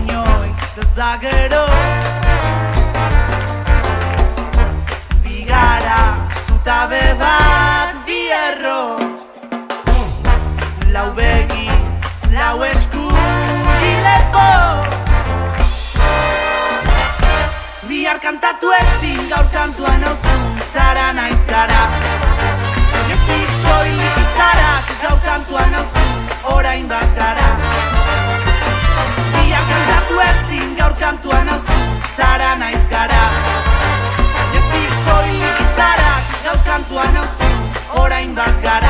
inoiz ez da gero. Bigara zutabe bat bi erro, lau begi, lau esku, lepo. Bihar kantatu ezin, gaur kantuan nauzun, zara naiz gara. Ezik soilik izarak, gaur kantuan nauzun, orain bat gara. Bihar kantatu ezin, gaur kantuan nauzun, zara naiz gara. Ezik soilik izarak, gaur kantuan nauzun, orain bat gara.